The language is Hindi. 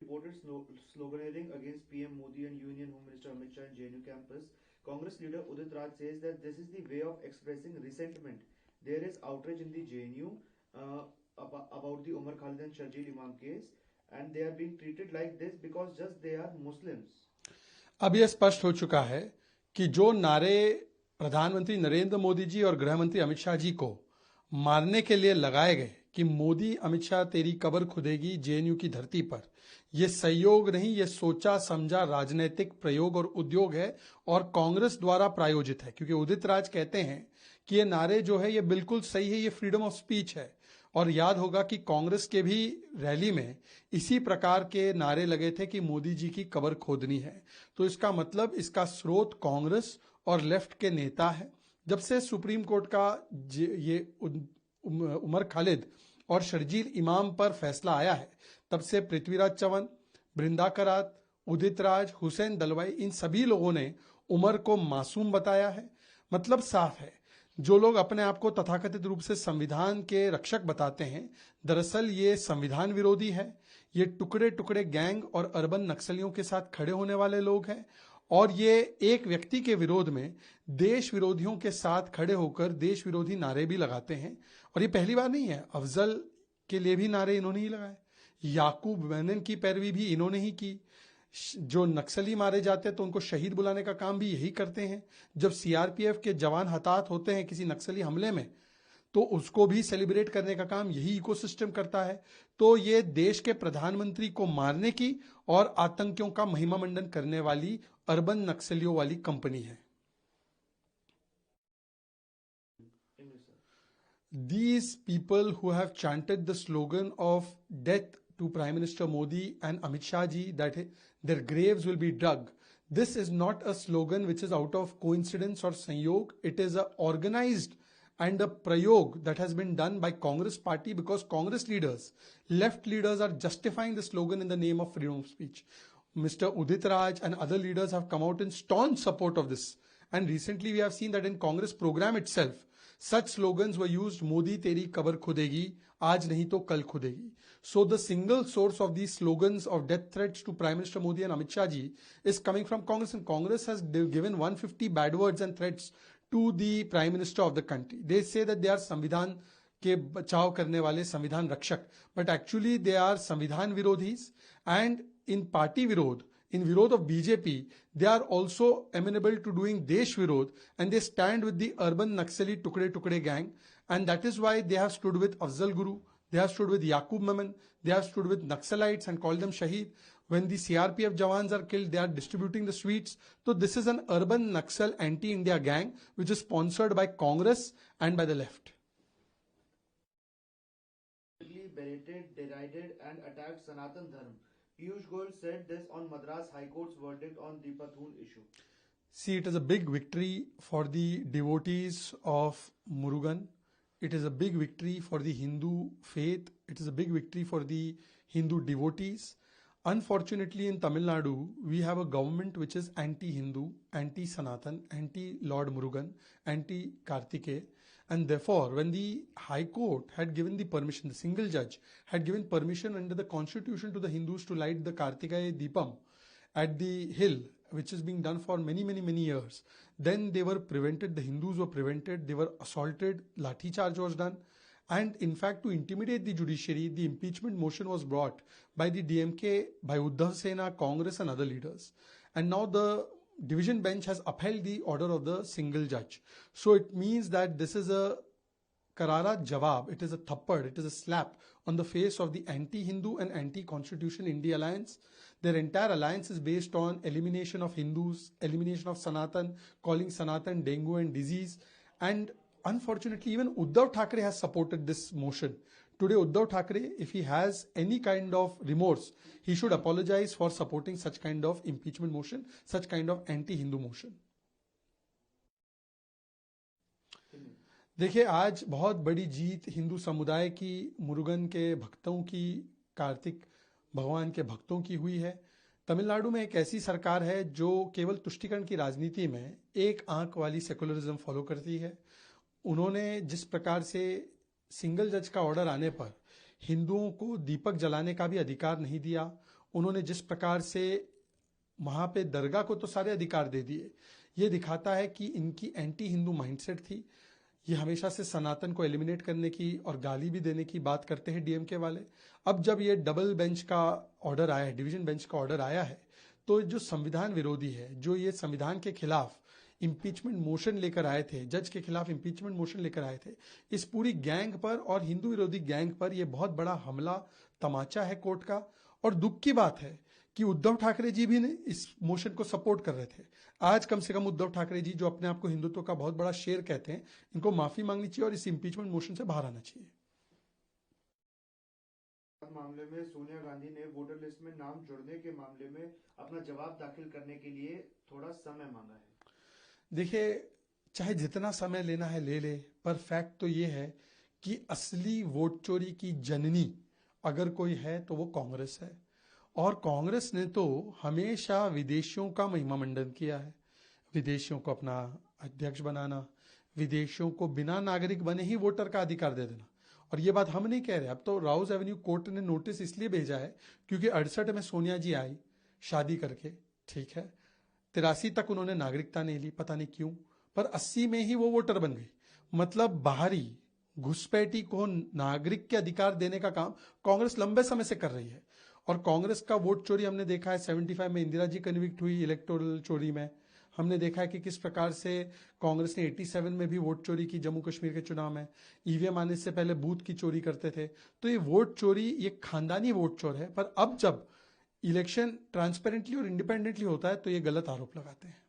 Reported sloganeering against PM Modi and Union Home Minister Amit Shah in JNU campus. Congress leader Udit Raj says that this is the way of expressing resentment. There is outrage in the JNU about the Umar Khalid and Sharjeel Imam case, and they are being treated like this because just they are Muslims. अब यह स्पष्ट हो चुका है कि जो नारे प्रधानमंत्री नरेंद्र मोदी जी और गृह मंत्री अमित शाह जी को मारने के लिए लगाए गए कि मोदी अमित शाह तेरी कब्र खुदेगी जेएनयू की धरती पर, यह सहयोग नहीं, यह सोचा समझा राजनीतिक प्रयोग और उद्योग है और कांग्रेस द्वारा प्रायोजित है। क्योंकि उदित राज कहते हैं कि ये नारे जो है ये बिल्कुल सही है, ये फ्रीडम ऑफ स्पीच है। और याद होगा कि कांग्रेस के भी रैली में इसी प्रकार के नारे लगे थे कि मोदी जी की कब्र खोदनी है। तो इसका मतलब इसका स्रोत कांग्रेस और लेफ्ट के नेता है। जब से सुप्रीम कोर्ट का ये उमर खालिद और शर्जील इमाम पर फैसला आया है, तब से पृथ्वीराज चव्हाण, बृंदा करात, उदित राज, हुसैन दलवाई, इन सभी लोगों ने उमर को मासूम बताया है। मतलब साफ है, जो लोग अपने आप को तथाकथित रूप से संविधान के रक्षक बताते हैं, दरअसल ये संविधान विरोधी है। ये टुकड़े टुकड़े गैंग और अर्बन नक्सलियों के साथ खड़े होने वाले लोग हैं और ये एक व्यक्ति के विरोध में देश विरोधियों के साथ खड़े होकर देश विरोधी नारे भी लगाते हैं। और ये पहली बार नहीं है, अफजल के लिए भी नारे इन्होंने ही लगाए, याकूब मेनन की पैरवी भी इन्होंने ही की। जो नक्सली मारे जाते हैं तो उनको शहीद बुलाने का काम भी यही करते हैं। जब सीआरपीएफ के जवान हताहत होते हैं किसी नक्सली हमले में, तो उसको भी सेलिब्रेट करने का काम यही इकोसिस्टम करता है। तो ये देश के प्रधानमंत्री को मारने की और आतंकियों का महिमा मंडन करने वाली अर्बन नक्सलियों वाली कंपनी है। These people who have chanted the slogan of death to Prime Minister Modi and Amit Shah ji that their graves will be dug. This is not a slogan which is out of coincidence or sanyog. It is a organized and a prayog that has been done by Congress party because Congress leaders, left leaders are justifying the slogan in the name of freedom of speech. Mr. Udit Raj and other leaders have come out in staunch support of this. And recently we have seen that in Congress program itself, such slogans were used, Modi teri kabar khudegi, aaj nahi to kal khudegi. So the single source of these slogans of death threats to Prime Minister Modi and Amit Shah ji is coming from Congress, and Congress has given 150 bad words and threats to the Prime Minister of the country. They say that they are संविधान के बचाव करने वाले संविधान रक्षक, but actually they are संविधान विरोधीज, and in party विरोध, in विरोध of BJP, they are also amenable to doing Desh Virod, and they stand with the urban Naxali Tukde Tukde gang, and that is why they have stood with Afzal Guru, they have stood with Yaqub Memon, they have stood with Naxalites and called them Shaheed. When the CRPF Jawans are killed, they are distributing the sweets. So this is an urban Naxal anti-India gang which is sponsored by Congress and by the left. Berated, derided and attacked Sanatan Dharm. Piyush Goyal said this on Madras High Court's verdict on Deepathun issue. See, it is a big victory for the devotees of Murugan. It is a big victory for the Hindu faith. It is a big victory for the Hindu devotees. Unfortunately, in Tamil Nadu, we have a government which is anti-Hindu, anti-Sanatan, anti-Lord Murugan, anti-Kartikeya. And therefore, when the High Court had given the permission, the single judge had given permission under the constitution to the Hindus to light the Kartikeya Deepam at the hill, which is being done for many years, then they were prevented, the Hindus were prevented, they were assaulted, lathi charge was done. And in fact, to intimidate the judiciary, the impeachment motion was brought by the DMK, by Uddhav Sena, Congress and other leaders. And now the division bench has upheld the order of the single judge. So it means that this is a karara jawab, it is a thappad, it is a slap on the face of the anti-Hindu and anti-constitution India alliance. Their entire alliance is based on elimination of Hindus, elimination of Sanatan, calling Sanatan dengue and disease. And unfortunately, even Uddhav Thackeray has supported this motion. Today, Uddhav Thackeray, if he has any kind of remorse, he should apologize for supporting such kind of impeachment motion, such kind of anti-Hindu motion. देखिए, आज बहुत बड़ी जीत हिंदू समुदाय की, मुरुगन के भक्तों की, कार्तिक भगवान के भक्तों की हुई है। तमिलनाडु में एक ऐसी सरकार है जो केवल तुष्टीकरण की राजनीति में एक आंख वाली सेकुलरिज्म फॉलो करती है। उन्होंने जिस प्रकार से सिंगल जज का ऑर्डर आने पर हिंदुओं को दीपक जलाने का भी अधिकार नहीं दिया, उन्होंने जिस प्रकार से वहां पे दरगाह को तो सारे अधिकार दे दिए, ये दिखाता है कि इनकी एंटी हिंदू माइंडसेट थी। ये हमेशा से सनातन को एलिमिनेट करने की और गाली भी देने की बात करते हैं डीएमके वाले। अब जब ये डबल बेंच का ऑर्डर आया है, डिवीजन बेंच का ऑर्डर आया है, तो जो संविधान विरोधी है, जो ये संविधान के खिलाफ इंपीचमेंट मोशन लेकर आए थे, जज के खिलाफ इंपीचमेंट मोशन लेकर आए थे, इस पूरी गैंग पर और हिंदू विरोधी गैंग पर यह बहुत बड़ा हमला तमाचा है कोर्ट का। और दुख की बात है कि उद्धव ठाकरे जी भी इस मोशन को सपोर्ट कर रहे थे। आज कम से कम उद्धव ठाकरे जी, जो अपने आप को हिंदुत्व का बहुत बड़ा शेर कहते हैं, इनको माफी मांगनी चाहिए और इस इंपीचमेंट मोशन से बाहर आना चाहिए। मामले में सोनिया गांधी ने वोटर लिस्ट में नाम जोड़ने के मामले में अपना जवाब दाखिल करने के लिए थोड़ा समय मांगा है। देखिए, चाहे जितना समय लेना है ले ले, पर फैक्ट तो ये है कि असली वोट चोरी की जननी अगर कोई है तो वो कांग्रेस है। और कांग्रेस ने तो हमेशा विदेशियों का महिमा मंडन किया है, विदेशियों को अपना अध्यक्ष बनाना, विदेशियों को बिना नागरिक बने ही वोटर का अधिकार दे देना। और ये बात हम नहीं कह रहे, अब तो राउज एवेन्यू कोर्ट ने नोटिस इसलिए भेजा है क्योंकि 68 में सोनिया जी आई शादी करके, ठीक है, 83 तक उन्होंने नागरिकता नहीं ली, पता नहीं क्यों, पर 80 में ही वो वोटर बन गई। मतलब बाहरी घुसपैठी को नागरिक के अधिकार देने का काम कांग्रेस लंबे समय से कर रही है। और कांग्रेस का वोट चोरी हमने देखा है, 75 में इंदिरा जी कन्विक्ट हुई इलेक्टोरल चोरी में। हमने देखा है कि किस प्रकार से कांग्रेस ने 87 में भी वोट चोरी की जम्मू कश्मीर के चुनाव में, ईवीएम आने से पहले बूथ की चोरी करते थे। तो ये वोट चोरी, ये खानदानी वोट चोर है। पर अब जब इलेक्शन ट्रांसपेरेंटली और इंडिपेंडेंटली होता है तो ये गलत आरोप लगाते हैं।